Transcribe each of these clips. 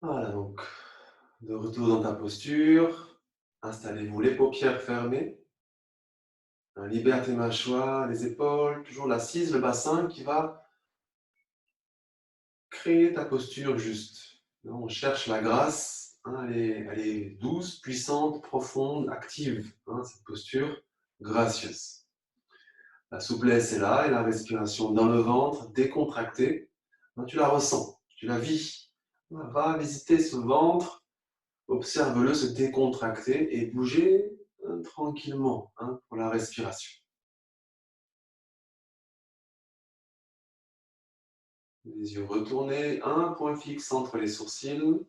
Voilà, donc de retour dans ta posture. Installez-vous les paupières fermées. Libère tes mâchoires, les épaules, toujours l'assise, le bassin qui va créer ta posture juste. On cherche la grâce, elle est douce, puissante, profonde, active, cette posture gracieuse. La souplesse est là et la respiration dans le ventre, décontractée, tu la ressens, tu la vis. Va visiter ce ventre, observe-le se décontracter et bouger tranquillement pour la respiration. Les yeux retournés, un point fixe entre les sourcils.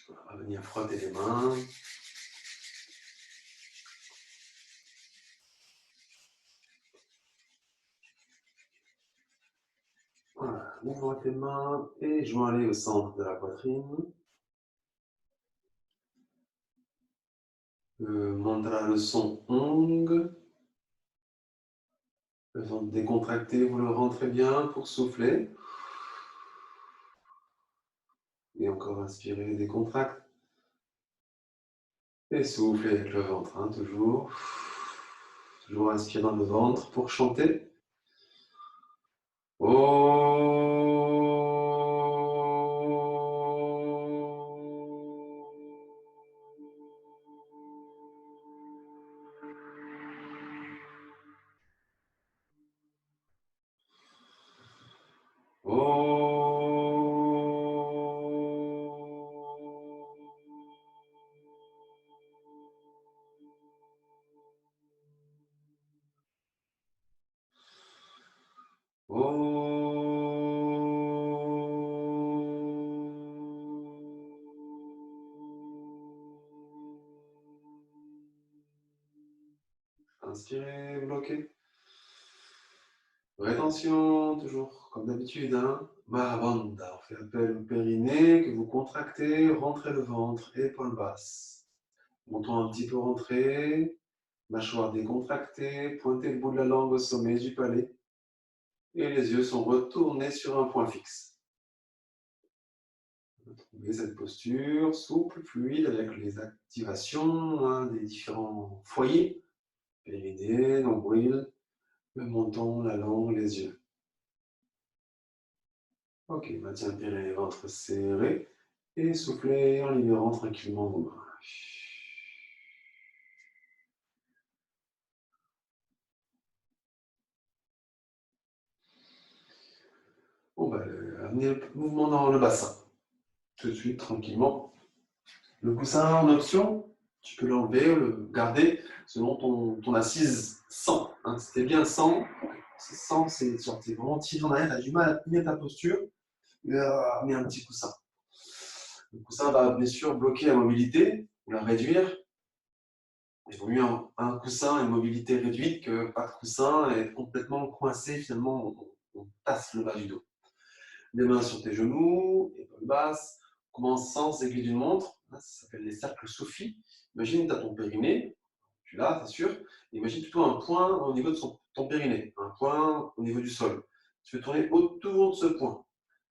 On va venir frotter les mains. Voilà, ouvre tes mains et joins-les au centre de la poitrine. Le mantra, le son Ong. Le ventre décontracté, vous le rentrez bien pour souffler. Et encore inspirer, décontracte. Et soufflez avec le ventre, toujours. Toujours inspire dans le ventre pour chanter. Inspirez, bloquez. Rétention, toujours comme d'habitude. Mahabandha, on fait appel au périnée que vous contractez, rentrez le ventre, épaules basses. Menton un petit peu rentré, mâchoire décontractée, pointez le bout de la langue au sommet du palais. Et les yeux sont retournés sur un point fixe. Trouvez cette posture souple, fluide, avec les activations des différents foyers. Périnée, nombril, le menton, la langue, les yeux. Ok, maintien périnée, ventre serré. Et soufflez en libérant tranquillement vos mains. On va amener le mouvement dans le bassin. Tout de suite, tranquillement. Le coussin en option, tu peux l'enlever ou le garder selon ton assise 100. Si t'es bien 100, c'est 100, c'est vraiment tiré en arrière, tu as du mal à tenir ta posture, mets un petit coussin. Le coussin va bien sûr bloquer la mobilité ou la réduire. Il vaut mieux un coussin et une mobilité réduite que pas de coussin et être complètement coincé. Finalement, on tasse le bas du dos. Les mains sur tes genoux, épaules basses. Commence sans aiguille d'une montre. Ça s'appelle les cercles soufis. Imagine, tu as ton périnée. Tu l'as, c'est sûr. Imagine plutôt un point au niveau de ton périnée. Un point au niveau du sol. Tu veux tourner autour de ce point.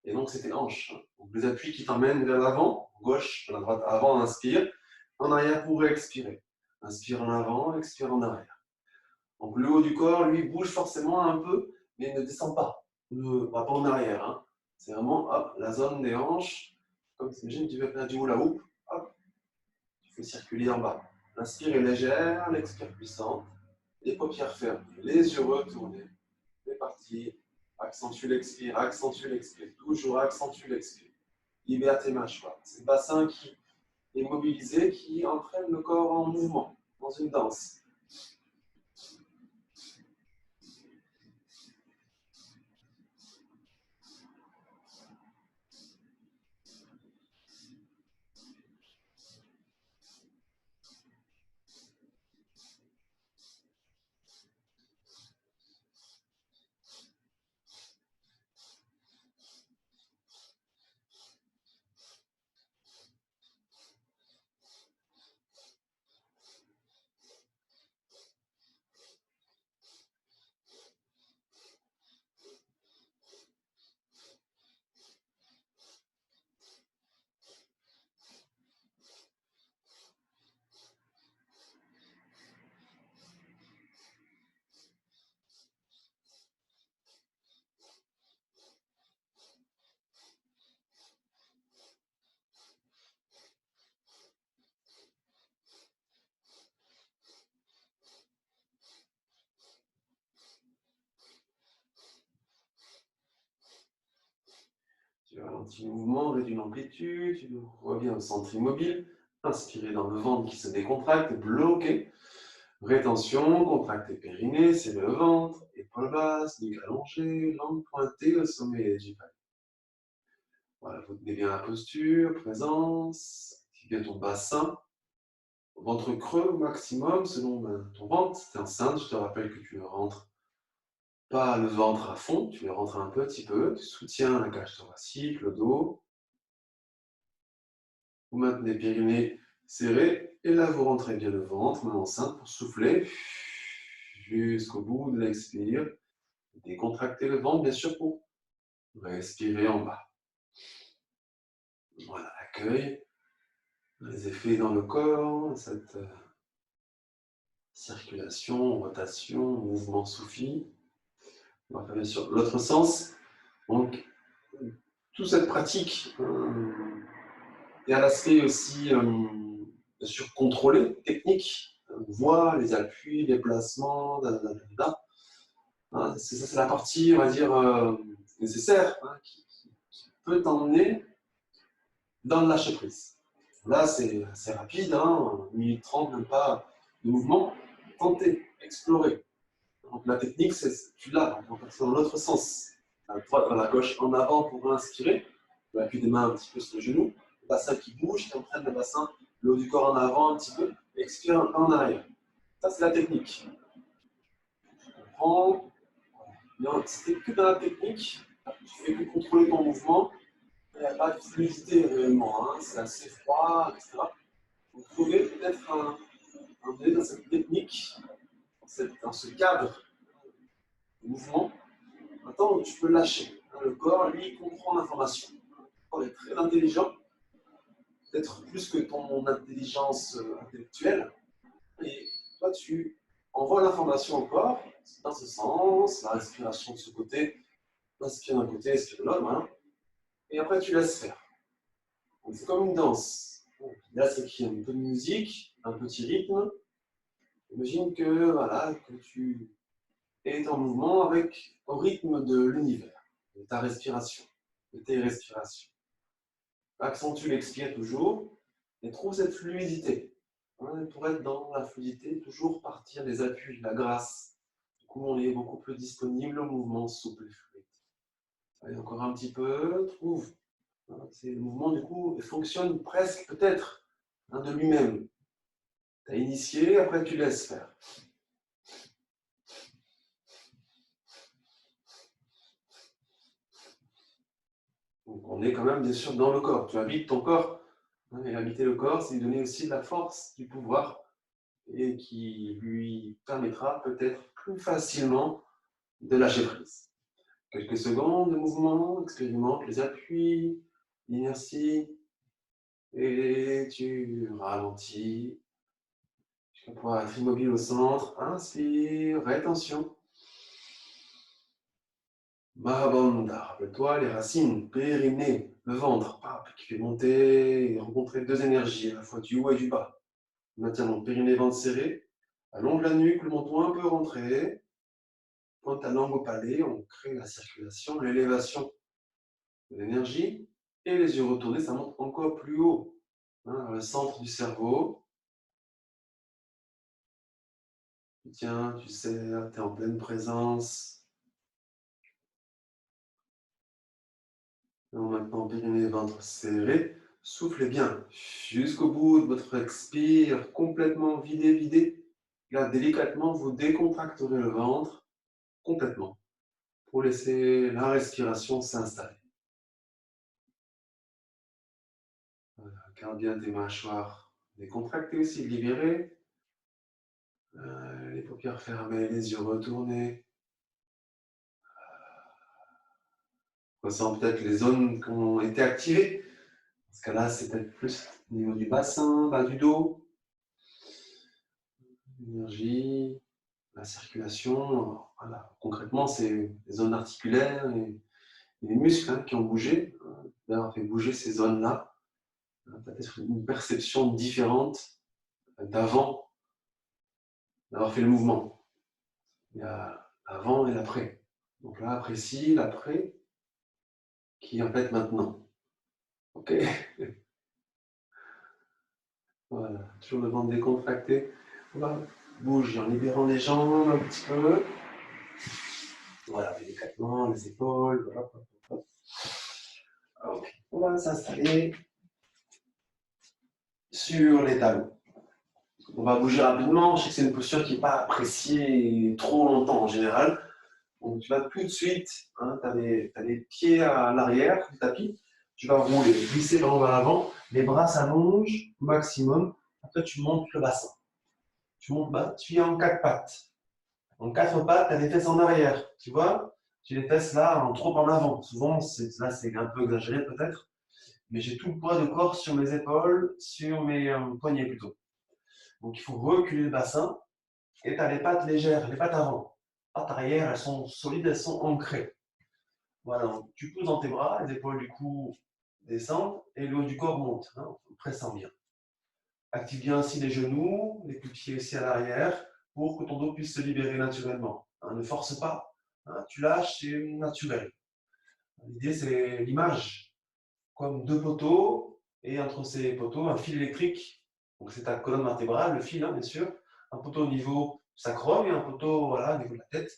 Et donc, c'est tes hanches. Donc, les appuis qui t'emmènent vers l'avant. Gauche, à la droite, avant, inspire. En arrière pour expirer. Inspire en avant, expire en arrière. Donc le haut du corps, lui, bouge forcément un peu, mais ne descend pas. Ne va pas en arrière. C'est vraiment hop, la zone des hanches. Comme imagine tu veux faire du hula hoop, hop, tu fais circuler en bas. L'inspire est légère, l'expire puissante. Les paupières fermées, les yeux retournés. C'est parti. Accentue l'expire. Toujours accentue l'expire. Libère tes mâchoires. C'est le bassin qui est mobilisé, qui entraîne le corps en mouvement, dans une danse. Tu ralentis le mouvement, réduis l'amplitude, tu reviens au centre immobile. Inspirez dans le ventre qui se décontracte, bloqué. Rétention, contractez périnée, serrez le ventre, épaules basses, nuque allongée, langue pointée au sommet du palais. Voilà, vous tenez bien la posture, présence, activez ton bassin, ventre creux au maximum selon ton ventre. Si tu es enceinte, je te rappelle que tu le rentres pas le ventre à fond, tu le rentres un petit peu, tu soutiens la cage thoracique, le dos. Vous maintenez périnée serré, et là vous rentrez bien le ventre, main enceinte pour souffler jusqu'au bout de l'expire. Décontractez le ventre, bien sûr, pour respirer en bas. Voilà, accueil, les effets dans le corps, cette circulation, rotation, mouvement soufi. On va faire bien sûr l'autre sens. Donc, toute cette pratique, il y a l'aspect aussi, bien sûr, contrôlé, technique. On voit les appuis, les placements, hein, ça, c'est la partie, on va dire, nécessaire, hein, qui peut t'emmener dans le lâcher-prise. Là, c'est rapide, hein, 1 minute 30, même pas de mouvement. Tentez, explorez. Donc la technique, tu l'as, dans l'autre sens. À la droite, à la gauche, en avant pour inspirer. L'appui des mains un petit peu sur le genou. Le bassin qui bouge, qui entraîne le bassin, le haut du corps en avant un petit peu. Expire en arrière. Ça, c'est la technique. Tu comprends. Si tu n'es que dans la technique, tu fais que contrôler ton mouvement. Il n'y a pas de fluidité réellement. Hein, c'est assez froid, etc. Vous trouvez peut-être un dans cette technique, dans ce cadre de mouvement. Maintenant, tu peux lâcher. Le corps, lui, comprend l'information. Le corps est très intelligent, peut-être plus que ton intelligence intellectuelle. Et toi, tu envoies l'information au corps, dans ce sens, la respiration de ce côté, inspire d'un côté, expire de l'autre, hein, et après tu laisses faire. C'est comme une danse. Là, c'est qu'il y a un peu de musique, un petit rythme. Imagine que, voilà, que tu es en mouvement avec au rythme de l'univers, de ta respiration, de tes respirations. Accentue l'expire toujours et trouve cette fluidité. Pour être dans la fluidité, toujours partir des appuis, la grâce. Du coup, on est beaucoup plus disponible au mouvement souple et fluide. Allez, encore un petit peu, trouve. Le mouvement, du coup, fonctionne presque, peut-être, de lui-même. Tu as initié, après tu laisses faire. Donc, on est quand même, bien sûr, dans le corps. Tu habites ton corps. Et habiter le corps, c'est lui donner aussi de la force, du pouvoir, et qui lui permettra peut-être plus facilement de lâcher prise. Quelques secondes de mouvement, expérimente les appuis, l'inertie, et tu ralentis. Tu vas pouvoir être immobile au centre. Inspire, rétention. Mahabandha, rappelle-toi les racines, périnée, le ventre, qui fait monter et rencontrer deux énergies, à la fois du haut et du bas. Maintiens mon périnée, ventre serré. Allonge la nuque, le menton un peu rentré. Pointe ta langue au palais, on crée la circulation, l'élévation de l'énergie. Et les yeux retournés, ça monte encore plus haut, vers le centre du cerveau. Tu tiens, tu serres, tu es en pleine présence. Maintenant, périnée, ventre serré. Soufflez bien jusqu'au bout de votre expire, complètement vidé, vidé. Là, délicatement, vous décontracterez le ventre complètement pour laisser la respiration s'installer. Voilà, garde bien tes mâchoires décontractées aussi, libérées. Les paupières fermées, les yeux retournés. Ressens peut-être les zones qui ont été activées. Dans ce cas-là, c'est peut-être plus au niveau du bassin, bas du dos. L'énergie, la circulation. Voilà. Concrètement, c'est les zones articulaires et les muscles qui ont bougé. D'avoir fait bouger ces zones-là. Peut-être une perception différente d'avant d'avoir fait le mouvement. Il y a l'avant et l'après. Donc là, apprécie l'après qui est en fait maintenant. Ok. Voilà, toujours le ventre décontracté. On va bouger en libérant les jambes un petit peu. Voilà, délicatement, les épaules. Voilà. Ok. On va s'installer sur les talons. On va bouger rapidement. Je sais que c'est une posture qui n'est pas appréciée trop longtemps en général. Donc tu vas tout de suite, hein, tu as les pieds à l'arrière du tapis. Tu vas rouler, glisser le vers l'avant. Les bras s'allongent au maximum. Après, tu montes le bassin. Tu montes bas, tu es en quatre pattes. En quatre pattes, tu as les fesses en arrière. Tu vois, j'ai les fesses là, trop en avant. Souvent, là, c'est un peu exagéré peut-être. Mais j'ai tout le poids de corps sur mes épaules, sur mes poignets plutôt. Donc il faut reculer le bassin et tu as les pattes légères, les pattes avant. Les pattes arrière, elles sont solides, elles sont ancrées. Voilà, donc tu pousses dans tes bras, les épaules du cou descendent et le haut du corps monte, hein, en pressant bien. Active bien ainsi les genoux, les coups de pied aussi à l'arrière pour que ton dos puisse se libérer naturellement. Hein, ne force pas, hein, tu lâches, c'est naturel. L'idée, c'est l'image, comme deux poteaux, et entre ces poteaux, un fil électrique. Donc c'est ta colonne vertébrale, le fil, hein, bien sûr. Un poteau au niveau sacrum et un poteau voilà, au niveau de la tête.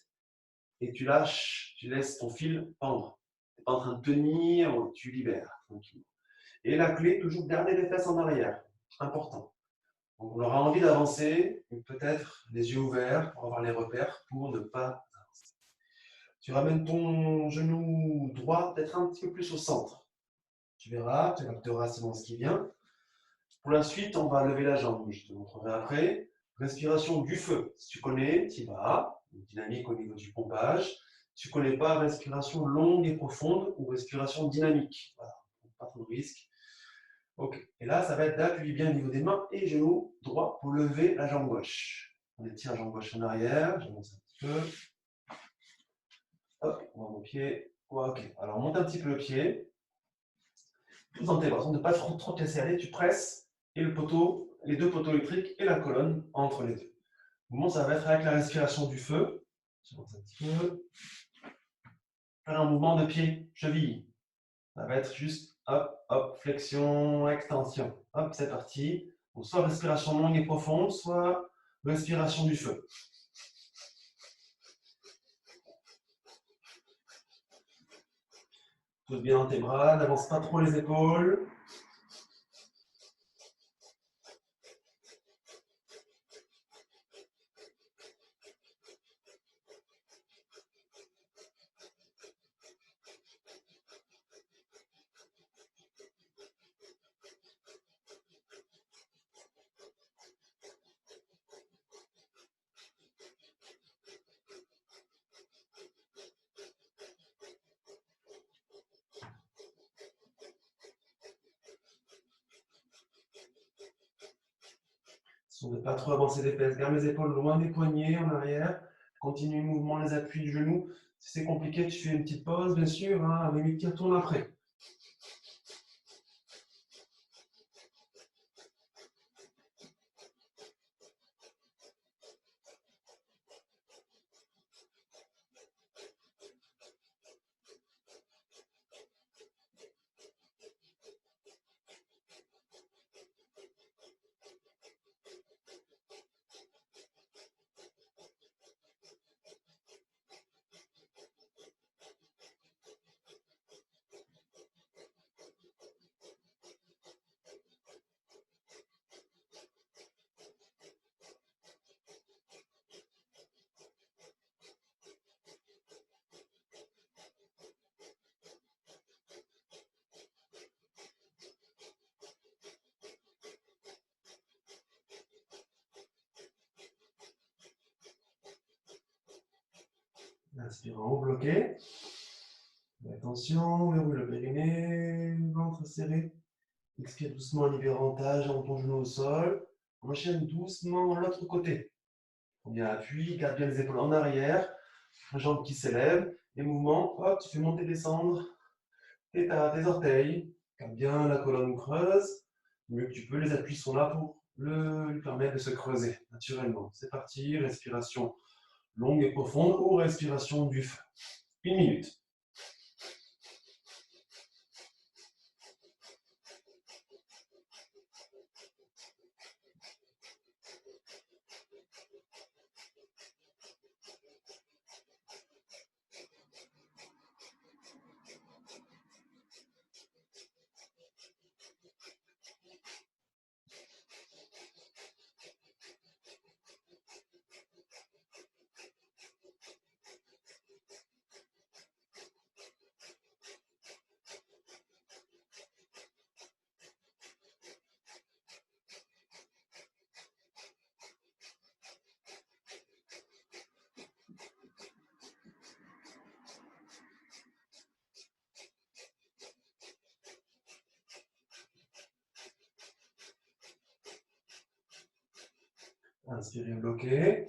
Et tu lâches, tu laisses ton fil pendre. Tu n'es pas en train de tenir, tu libères tranquillement. Et la clé, toujours garder les fesses en arrière. Important. Donc on aura envie d'avancer, mais peut-être les yeux ouverts pour avoir les repères, pour ne pas avancer. Tu ramènes ton genou droit peut-être un petit peu plus au centre. Tu verras, tu capteras selon ce qui vient. Pour la suite, on va lever la jambe, je te montrerai après. Respiration du feu. Si tu connais, tu y vas. Une dynamique au niveau du pompage. Si tu ne connais pas, respiration longue et profonde ou respiration dynamique. Voilà, pas trop de risque. Ok. Et là, ça va être d'appuyer bien au niveau des mains et genoux droit pour lever la jambe gauche. On étire la jambe gauche en arrière. J'avance un petit peu. Hop, on va mon pied. Ok. Alors, monte un petit peu le pied. Pousse dans tes bras. Ne pas trop te laisser aller. Tu presses et le poteau, les deux poteaux électriques et la colonne entre les deux. Le mouvement, ça va être avec la respiration du feu. J'avance un petit peu. Faire un mouvement de pied, cheville. Ça va être juste hop, hop, flexion, extension. Hop, c'est parti. Donc, soit respiration longue et profonde, soit respiration du feu. Pousse bien dans tes bras, n'avance pas trop les épaules. Si on ne veut pas trop avancer les fesses, garde les épaules loin des poignets en arrière. Continue le mouvement, les appuis du genou. Si c'est compliqué, tu fais une petite pause, bien sûr, hein, mais qui retourne après. Inspire en haut, bloqué. Attention, verrouille le périnée, ventre serré. Expire doucement en libérant ta jambe, ton genou au sol. Enchaîne doucement l'autre côté. Prends bien appui, garde bien les épaules en arrière. La jambe qui s'élève. Les mouvements, hop, tu fais monter, descendre tes orteils. Garde bien la colonne creuse. Le mieux que tu peux, les appuis sont là pour lui permettre de se creuser naturellement. C'est parti, respiration longue et profonde ou respiration du feu. 1 minute. Inspirez, bloquez.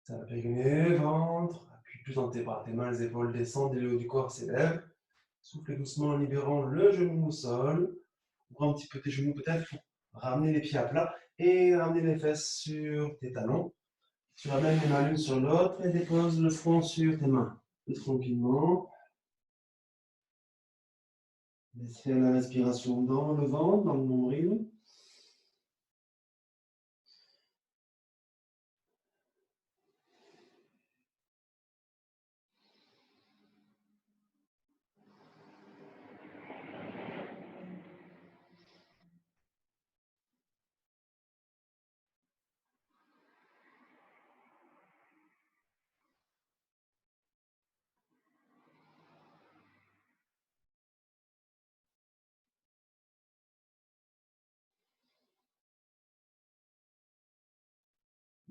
Ça va périnée, ventre. Appuie plus dans tes bras, tes mains, les épaules descendent et le haut du corps s'élève. Soufflez doucement en libérant le genou au sol. Ouvre un petit peu tes genoux peut-être pour ramener les pieds à plat et ramener les fesses sur tes talons. Tu ramènes les mains l'une sur l'autre et dépose le front sur tes mains. Et tranquillement. Laisse faire la respiration dans le ventre, dans le nombril.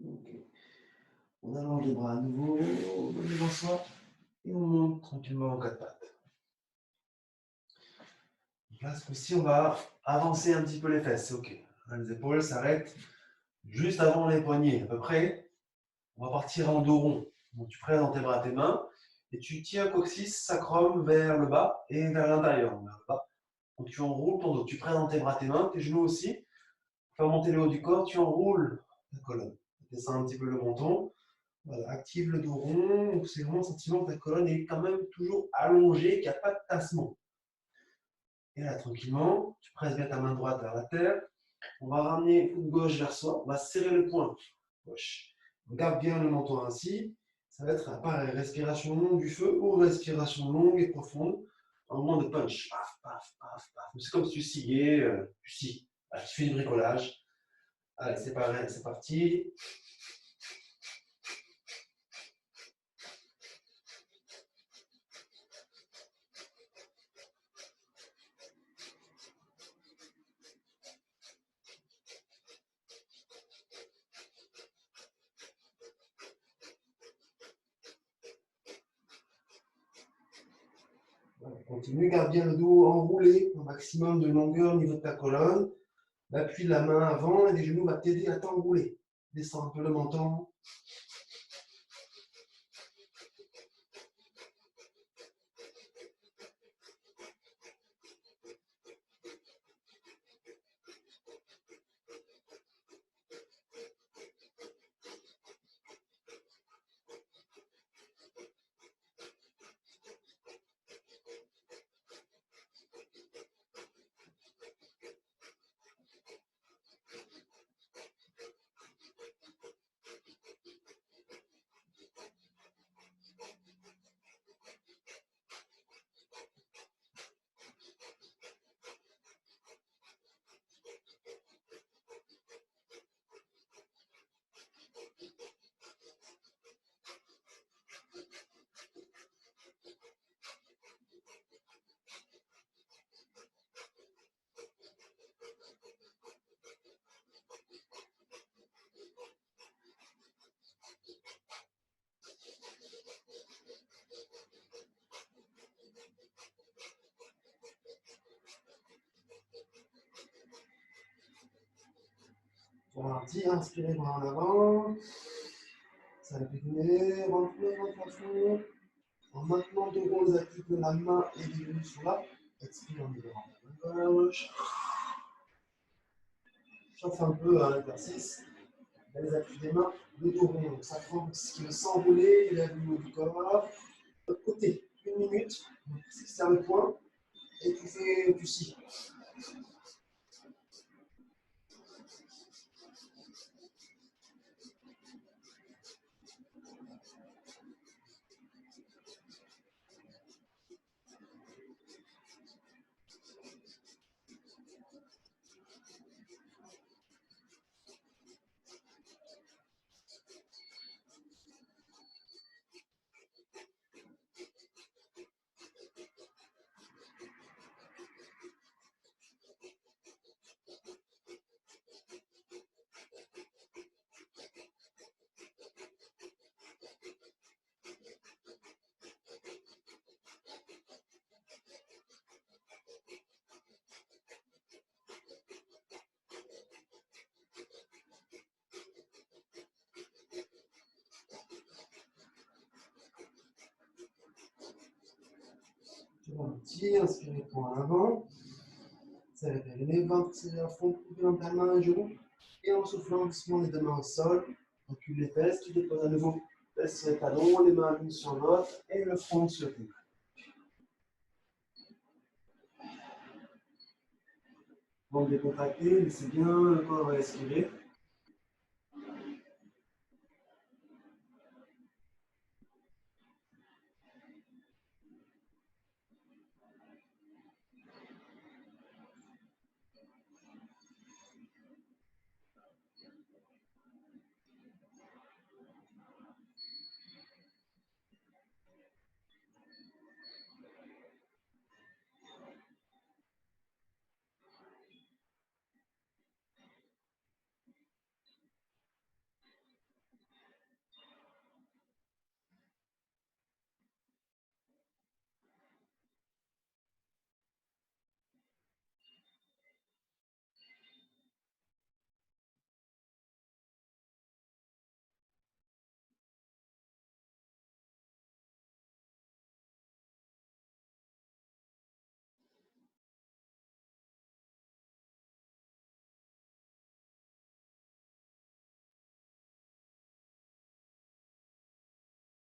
Okay. On allonge les bras à nouveau, on devant soi et on monte tranquillement en quatre pattes. Là, ce coup-ci, on va avancer un petit peu les fesses. Ok. Les épaules s'arrêtent juste avant les poignets, à peu près. On va partir en dos rond. Donc, tu presses dans tes bras tes mains et tu tiens coccyx, sacrum vers le bas et vers l'intérieur, vers le bas. Donc, tu enroules ton dos. Tu presses dans tes bras tes mains, tes genoux aussi. Pour faire monter le haut du corps, tu enroules ta colonne. Descends un petit peu le menton. Voilà, active le dos rond. C'est vraiment le sentiment que ta colonne est quand même toujours allongée, qu'il n'y a pas de tassement. Et là, tranquillement, tu presses bien ta main droite vers la terre. On va ramener le coude gauche vers soi. On va serrer le poing gauche. On garde bien le menton ainsi. Ça va être pareil, respiration longue du feu ou respiration longue et profonde. Un moment de punch. Paf, paf, paf, paf. C'est comme si tu sciais. Tu scies. Tu fais du bricolage. Allez, c'est pareil, c'est parti. Continue, garde bien le dos enroulé, un maximum de longueur au niveau de ta colonne. L'appui de la main avant et des genoux va t'aider à t'enrouler. Descends un peu le menton. Ralentis, inspirez bras en avant. Ça va pédiner, rentrez, ventre à fond. En maintenant deux rôles actifs de la main et des genoux sur là. Expire en libérant la main gauche. Chauffe un peu l'exercice. Les appuis des mains, le dos rond. Donc ça prend ce qui veut s'enrouler, il a le haut du corps. De l'autre côté, 1 minute. Tu serres le poing et tu scies. Un petit, inspirez pour en avant. Serrez bien les ventres, serrez à fond, coupez dans ta main et genou. Et en soufflant doucement les deux mains au sol, recule les fesses, tu déposes à nouveau fesses sur les talons, les mains l'une sur l'autre et le front sur tes mains. Avant de décontracter, laissez bien le corps respirer.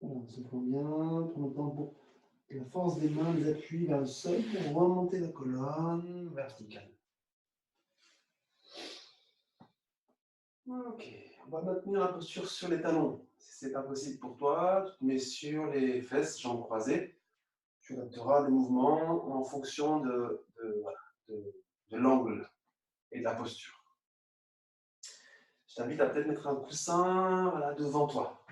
On se prend bien, prenons le temps pour la force des mains, les appuis vers le sol pour remonter la colonne verticale. Ok, on va maintenir la posture sur les talons. Si ce n'est pas possible pour toi, tu te mets sur les fesses, jambes croisées. Tu adapteras le mouvement en fonction de l'angle et de la posture. Je t'invite à peut-être mettre un coussin devant toi.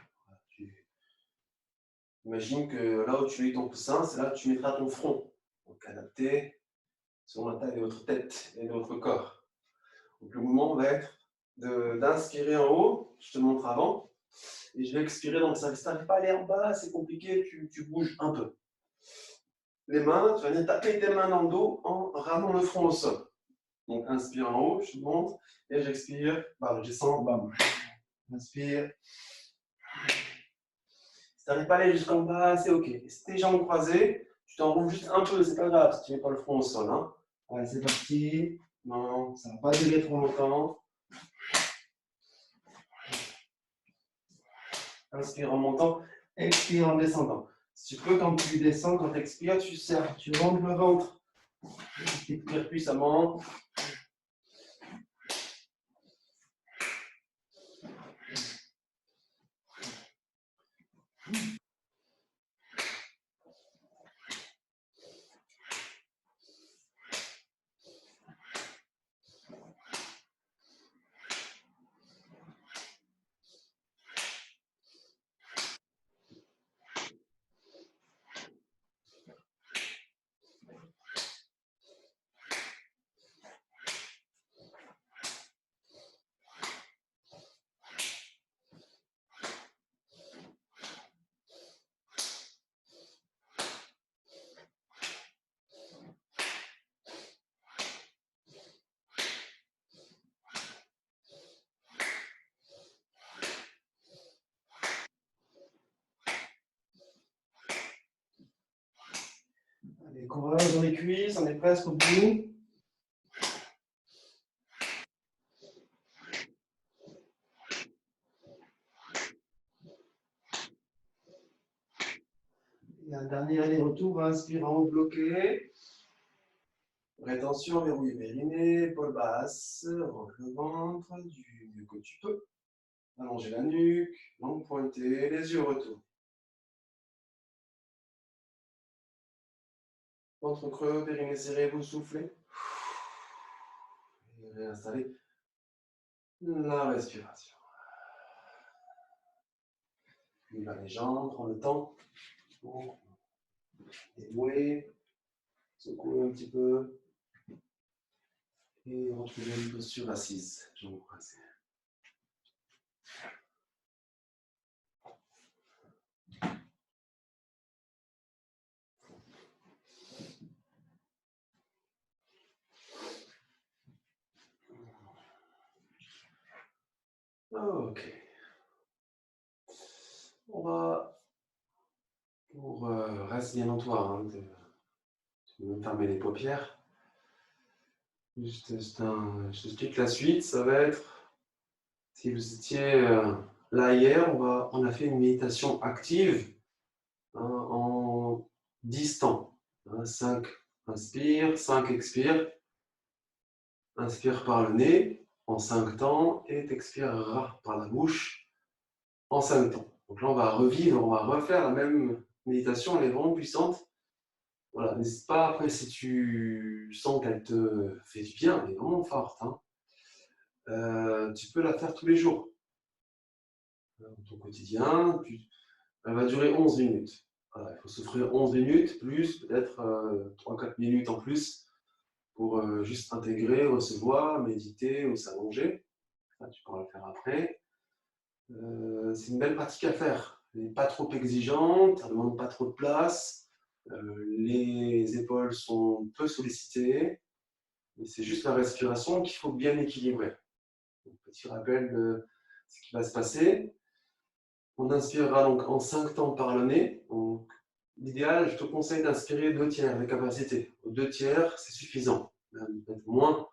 Imagine que là où tu mets ton coussin, c'est là où tu mettras ton front. Donc adapté selon la taille de votre tête et de votre corps. Donc le mouvement va être d'inspirer en haut, je te montre avant, et je vais expirer, donc ça ne t'arrive pas à aller en bas, c'est compliqué, tu bouges un peu. Les mains, tu vas venir taper tes mains dans le dos en ramenant le front au sol. Donc inspire en haut, je te montre, et j'expire, je descends, bam. Inspire. Si tu n'arrives pas à aller jusqu'en bas, c'est ok. Si tes jambes croisées, tu t'enroules juste un peu, c'est pas grave si tu mets pas le front au sol. Hein. Allez, c'est parti. Non, ça ne va pas durer trop longtemps. Inspire en montant, expire en descendant. Si tu peux, quand tu descends, quand tu expires, tu serres, tu rentres le ventre. Tu expires puissamment. Allez, courage dans les cuisses, on est presque au bout. Et un dernier aller-retour, inspire en haut bloqué. Rétention, verrouille périnée, épaule basse, rentre le ventre du mieux que tu peux. Allongez la nuque, langue pointée, les yeux retournent. Ventre creux, périnée serré, vous soufflez. Et réinstallez la respiration. Puis les jambes, prends le temps pour dénouer, secouer un petit peu et retrouver une posture assise, jambes croisées. Ok. On va, reste bien en toi, hein, vais même fermer les paupières. Je t'explique la suite. Ça va être, si vous étiez là hier, on a fait une méditation active en 10 temps. 5 inspire, 5 expire. Inspire par le nez en 5 temps et t'expireras par la bouche en 5 temps. Donc là, on va revivre, on va refaire la même méditation, elle est vraiment puissante. Voilà, n'hésite pas après si tu sens qu'elle te fait du bien, elle est vraiment forte. Tu peux la faire tous les jours dans ton quotidien. Elle va durer 11 minutes. Voilà, il faut s'offrir 11 minutes, plus peut-être 3-4 minutes en plus pour juste intégrer, recevoir, méditer ou s'allonger. Tu pourras le faire après. C'est une belle pratique à faire. Elle n'est pas trop exigeante, ça ne demande pas trop de place. Les épaules sont peu sollicitées. Et c'est juste la respiration qu'il faut bien équilibrer. Donc, petit rappel de ce qui va se passer. On inspirera donc en 5 temps par le nez. L'idéal, je te conseille d'inspirer 2 tiers des capacités. 2 tiers, c'est suffisant. Peut-être moins,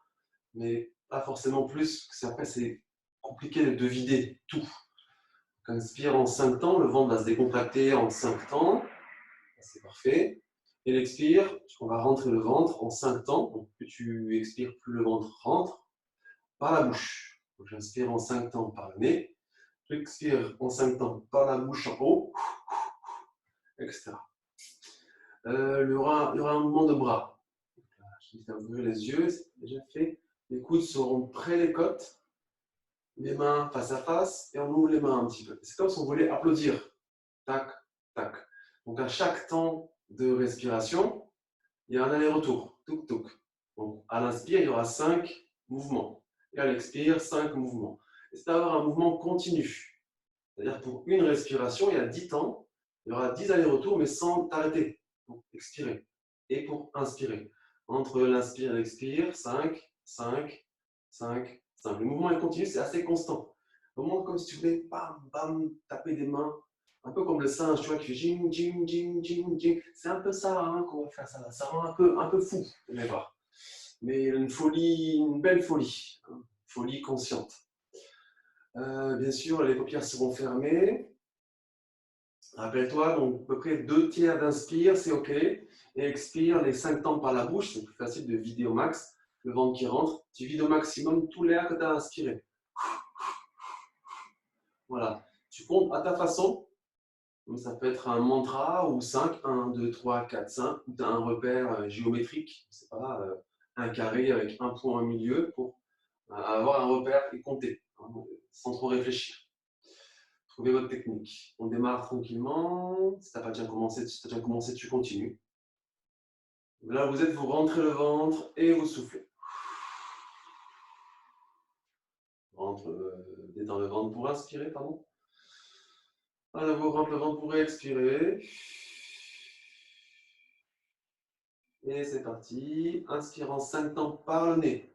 mais pas forcément plus, parce qu'après, c'est compliqué de vider tout. Donc, inspire en 5 temps, le ventre va se décontracter en 5 temps. C'est parfait. Et l'expire, on va rentrer le ventre en 5 temps. Donc, plus tu expires, plus le ventre rentre par la bouche. Donc, j'inspire en 5 temps par le nez. J'expire en 5 temps par la bouche en haut, etc. Il y aura un mouvement de bras. Je vais ouvrir les yeux, c'est déjà fait. Les coudes seront près des côtes, les mains face à face, et on ouvre les mains un petit peu. C'est comme si on voulait applaudir. Tac, tac. Donc à chaque temps de respiration, il y a un aller-retour. Touk, touk. Donc à l'inspire, il y aura 5 mouvements. Et à l'expire, 5 mouvements. Et c'est d'avoir un mouvement continu. C'est-à-dire pour une respiration, il y a 10 temps, il y aura 10 allers-retours, mais sans t'arrêter. Pour expirer. Et pour inspirer. Entre l'inspire et l'expire, 5, 5, 5, 5. Le mouvement est continu, c'est assez constant. Vraiment comme si tu voulais bam, bam, taper des mains. Un peu comme le singe, tu vois, qui fait jing, jing, jing, jing, jing. C'est un peu ça qu'on va faire. Ça rend un peu fou, vous allez voir. Mais une belle folie. Folie consciente. Bien sûr, les paupières seront fermées. Rappelle-toi, donc à peu près 2 tiers d'inspire, c'est OK. Et expire les 5 temps par la bouche, c'est plus facile de vider au max. Le ventre qui rentre, tu vides au maximum tout l'air que tu as inspiré. Voilà. Tu comptes à ta façon. Donc, ça peut être un mantra ou 5, 1, 2, 3, 4, 5. Ou tu as un repère géométrique, c'est pas un carré avec un point au milieu pour avoir un repère et compter, sans trop réfléchir. Trouvez votre technique. On démarre tranquillement. Si tu n'as pas déjà commencé, tu continues. Là, vous rentrez le ventre et vous soufflez. Détends le ventre pour inspirer, pardon. À nouveau, rentre le ventre pour expirer. Et c'est parti. Inspire en 5 temps par le nez.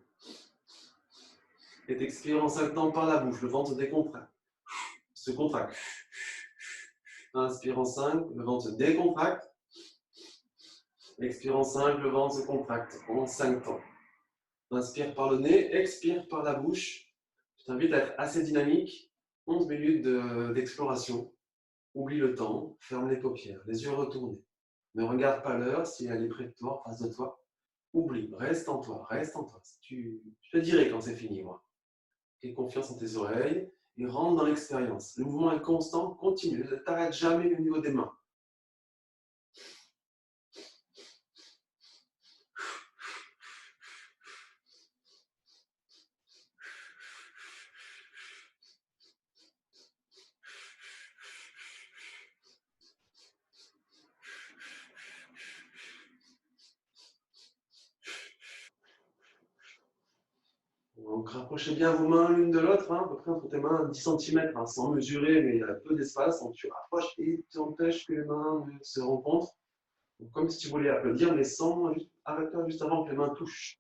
Et t'expires en 5 temps par la bouche. Le ventre se contracte. Inspire en 5, le ventre se décontracte. Expire en 5, le ventre se contracte en 5 temps. Inspire par le nez, expire par la bouche. Je t'invite à être assez dynamique. 11 minutes d'exploration. Oublie le temps, ferme les paupières, les yeux retournés. Ne regarde pas l'heure si elle est près de toi, en face de toi. Oublie, reste en toi, reste en toi. Je te dirai quand c'est fini, moi. Aie confiance en tes oreilles et rentre dans l'expérience. Le mouvement est constant, continue. Ne t'arrête jamais au niveau des mains. Donc rapprochez bien vos mains l'une de l'autre, à peu près entre tes mains 10 cm, sans mesurer, mais il y a peu d'espace. Donc tu rapproches et tu empêches que les mains se rencontrent. Donc, comme si tu voulais applaudir, mais sans arrête-toi juste avant que les mains touchent.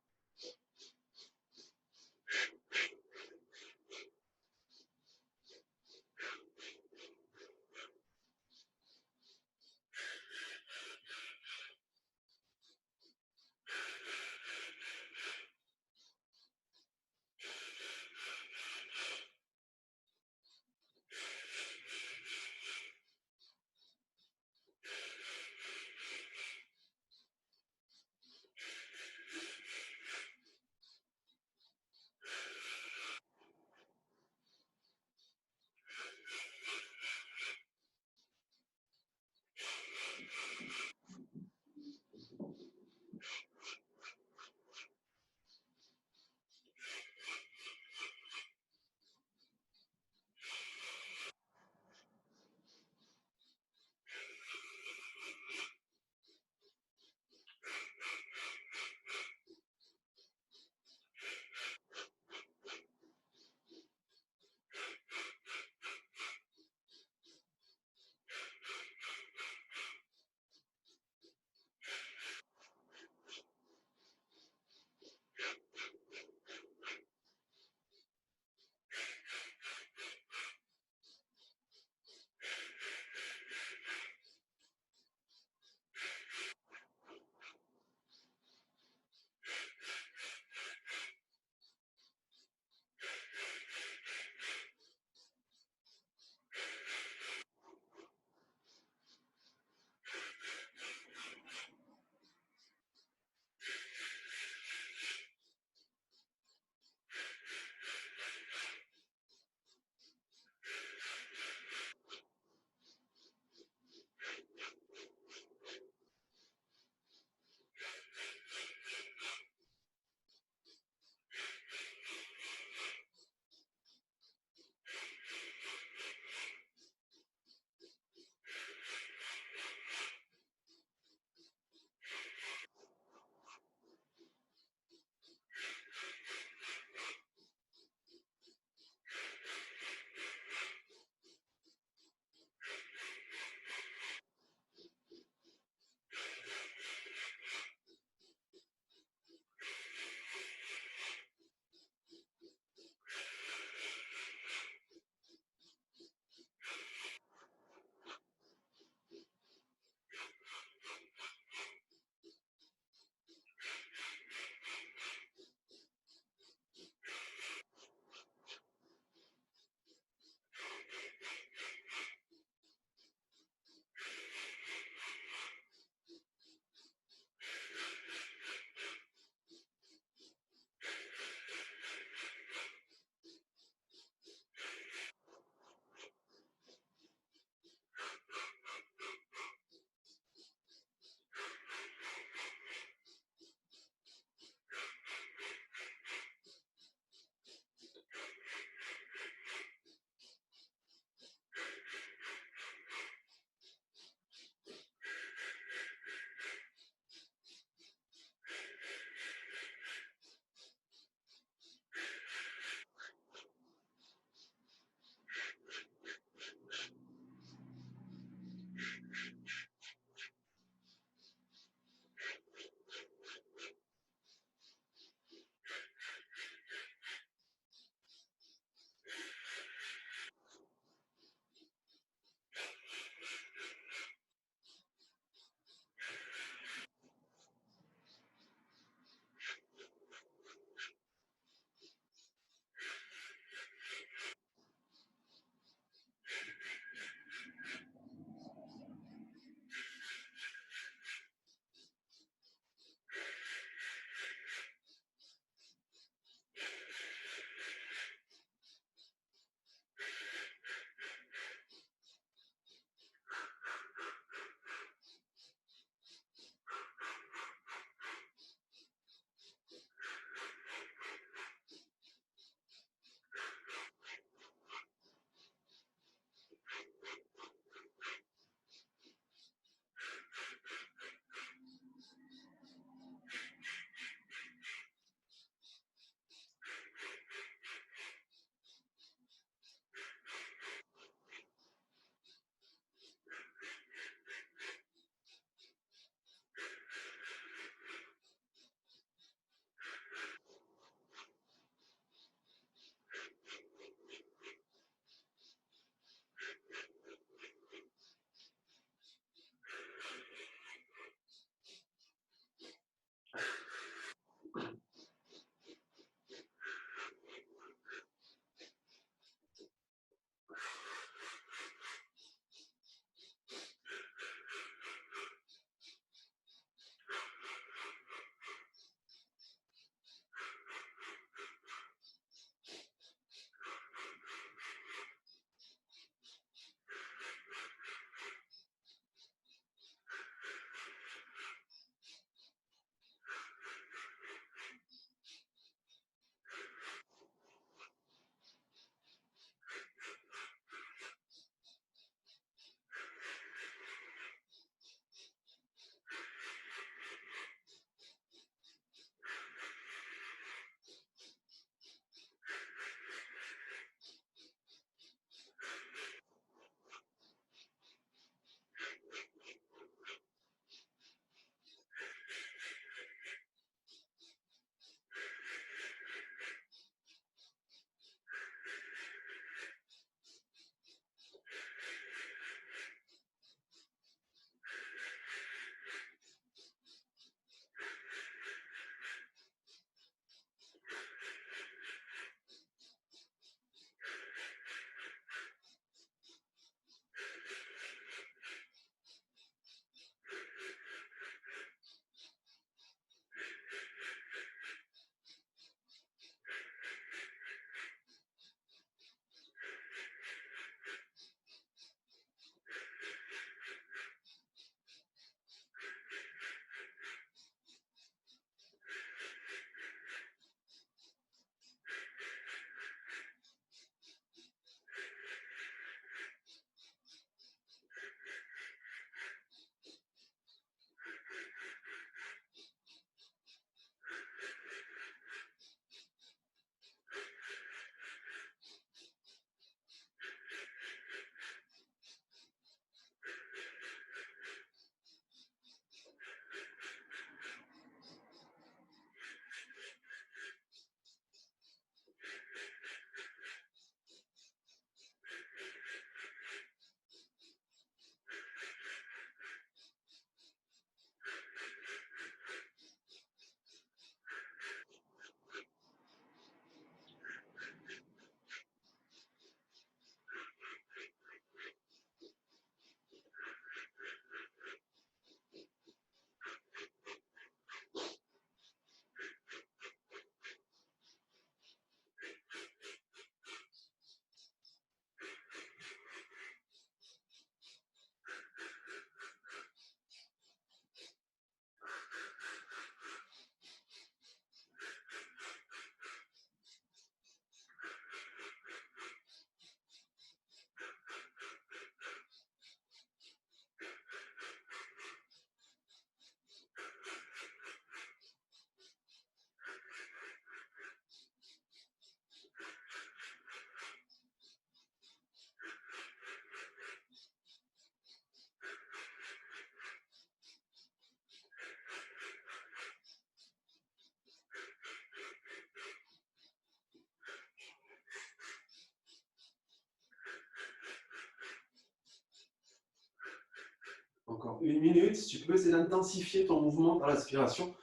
une minute, tu peux essayer d'intensifier ton mouvement dans l'aspiration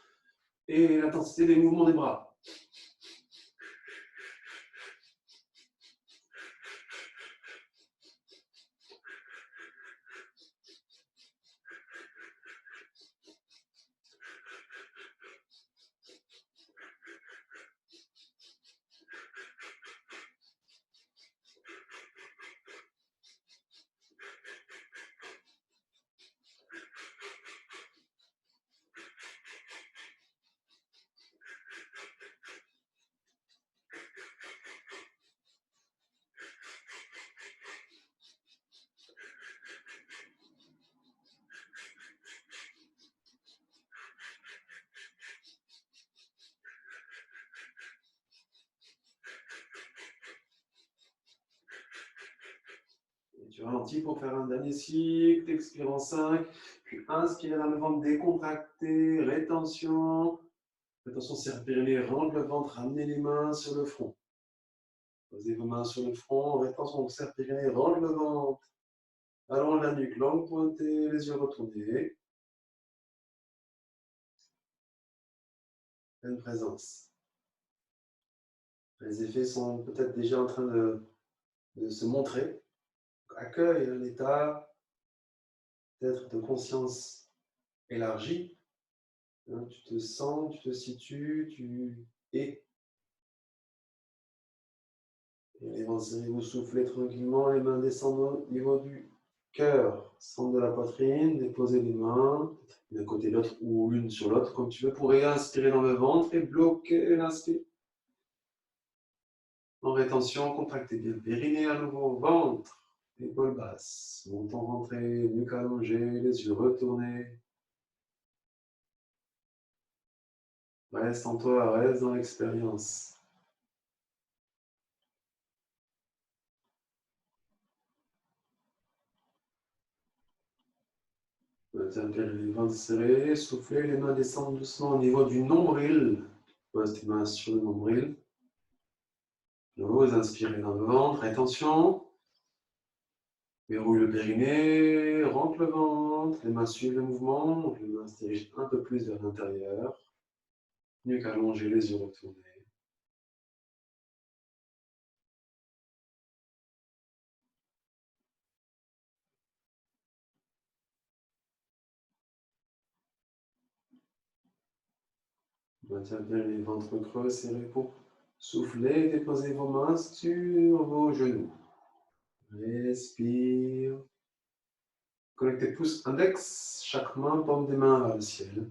et l'intensité des mouvements des bras. Et tu ralentis pour faire un dernier cycle, expire en 5, puis inspire dans le ventre décontracté, rétention. Rétention, serre-périnée, rentre le ventre, ramenez les mains sur le front. Posez vos mains sur le front, rétention, serre-périnée, rentre le ventre. Allonge la nuque, langue pointée, les yeux retournés. Pleine présence. Les effets sont peut-être déjà en train de se montrer. Accueille un état peut-être de conscience élargie. Tu te sens, tu te situes, tu es. Et les vents vous soufflez tranquillement, les mains descendent au niveau du cœur, centre de la poitrine, déposez les mains d'un côté de l'autre ou l'une sur l'autre, comme tu veux, pour réinspirer dans le ventre et bloquer l'inspire. En rétention, contractez bien le périnée à nouveau, ventre, épaules basses, menton rentré, nuque allongée, les yeux retournés. Reste en toi, reste dans l'expérience. Maintiens bien les ventres serrés, soufflez, les mains descendent doucement au niveau du nombril. Pose tes mains sur le nombril. Vous inspirez dans le ventre, rétention. Verrouille le périnée, rentre le ventre, les mains suivent le mouvement, donc les mains se dirigent un peu plus vers l'intérieur. Nuque allongée, les yeux retournés. Maintiens bien les ventres creux, serrés pour souffler, déposez vos mains sur vos genoux. Respire. Connectez pouce index, chaque main, paume des mains vers le ciel.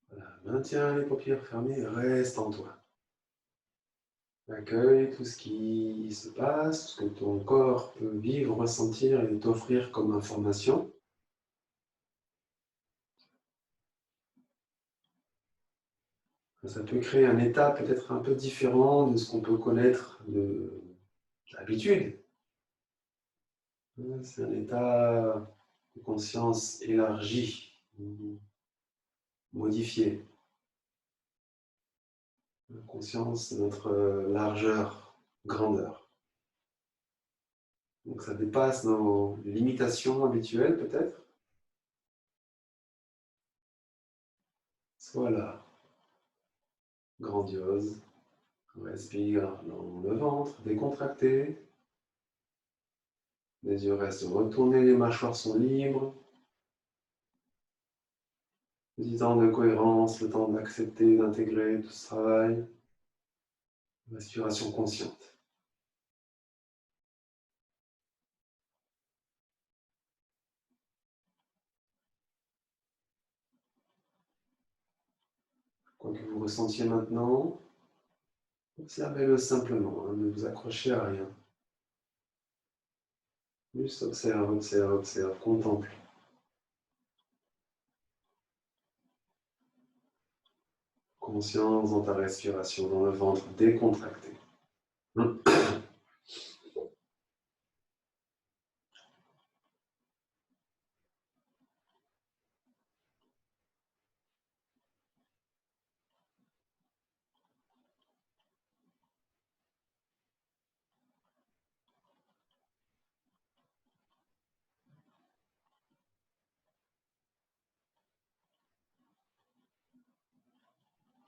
Voilà. Maintiens les paupières fermées, reste en toi. Accueille tout ce qui se passe, tout ce que ton corps peut vivre, ressentir et t'offrir comme information. Ça peut créer un état peut-être un peu différent de ce qu'on peut connaître d'habitude. C'est un état de conscience élargi, modifié. Conscience de notre largeur, grandeur. Donc ça dépasse nos limitations habituelles peut-être. Soit là, grandiose. Respire dans le ventre, décontracté. Les yeux restent retournés, les mâchoires sont libres. Petit temps de cohérence, le temps d'accepter, d'intégrer tout ce travail. Respiration consciente. Quoi que vous ressentiez maintenant, observez-le simplement, ne vous accrochez à rien. Juste observe, observe, observe, contemple. Conscience dans ta respiration, dans le ventre décontracté.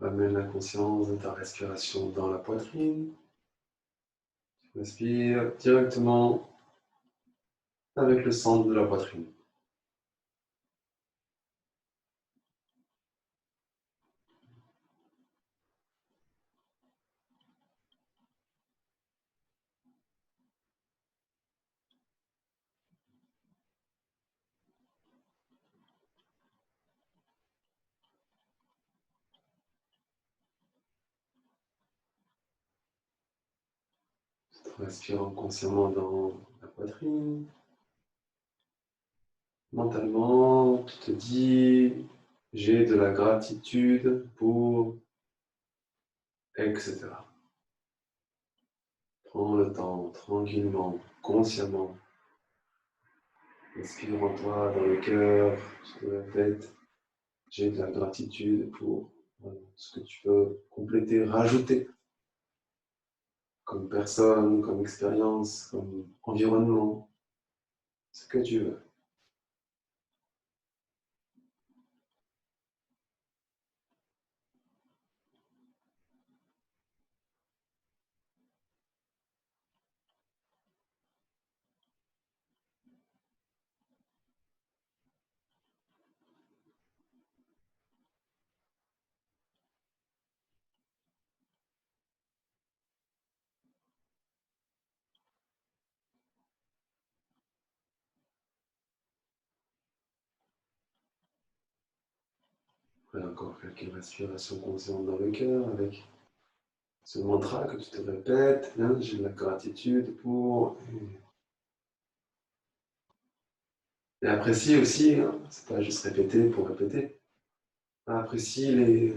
Amène la conscience de ta respiration dans la poitrine. Tu respires directement avec le centre de la poitrine. Respirant consciemment dans la poitrine. Mentalement, tu te dis, j'ai de la gratitude pour, etc. Prends le temps, tranquillement, consciemment. Respire en toi, dans le cœur, sur la tête. J'ai de la gratitude pour ce que tu peux compléter, rajouter comme personne, comme expérience, comme environnement, ce que tu veux. Et encore quelques respirations conscientes dans le cœur avec ce mantra que tu te répètes, hein, j'ai de la gratitude pour. Et apprécie aussi, hein, c'est pas juste répéter pour répéter. Apprécie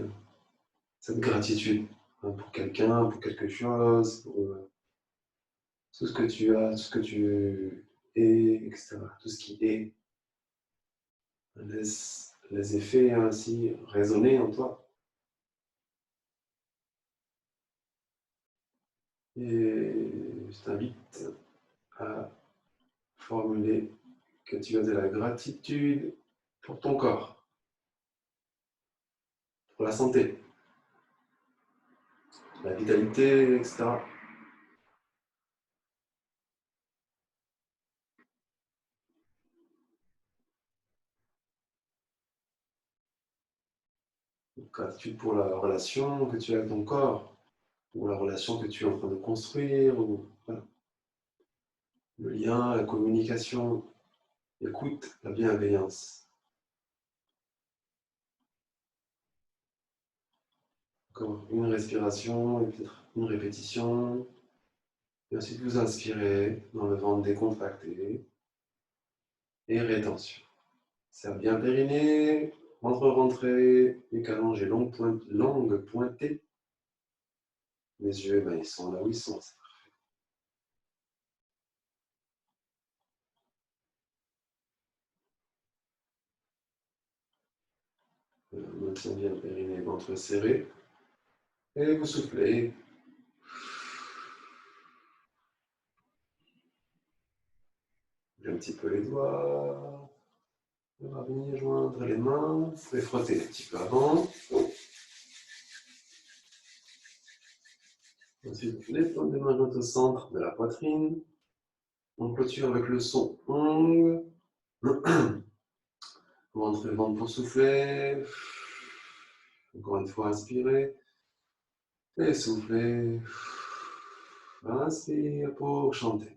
cette gratitude hein, pour quelqu'un, pour quelque chose, pour tout ce que tu as, tout ce que tu es, etc. Tout ce qui est. Laisse les effets ainsi résonner en toi. Et je t'invite à formuler que tu as de la gratitude pour ton corps, pour la santé, la vitalité, etc. Gratitude pour la relation que tu as avec ton corps, ou la relation que tu es en train de construire, ou voilà. Le lien, la communication, l'écoute, la bienveillance. Encore une respiration et peut-être une répétition. Et ensuite vous inspirez dans le ventre décontracté et rétention. Serre bien périnée, ventre rentré, nuque allongée, langue pointée. Les yeux, ben, ils sont là où ils sont. Maintien bien le périnée, ventre serré. Et vous soufflez. Un petit peu les doigts. On va venir joindre les mains. Vous pouvez frotter un petit peu avant. Ensuite, les paumes des mains jointes au centre de la poitrine. On clôture avec le son ong. Ventre et ventre pour souffler. Encore une fois, inspirez. Et soufflez. Inspire pour chanter.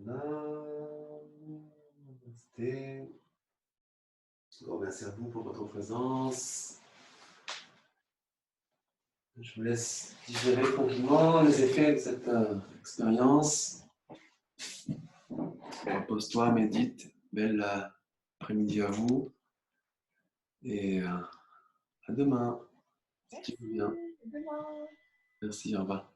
Namasté. Alors, merci à vous pour votre présence. Je vous laisse digérer tranquillement les effets de cette expérience. Repose-toi, médite. Belle après-midi à vous. Et à demain. Si tu veux bien. Merci, à demain. Merci, au revoir.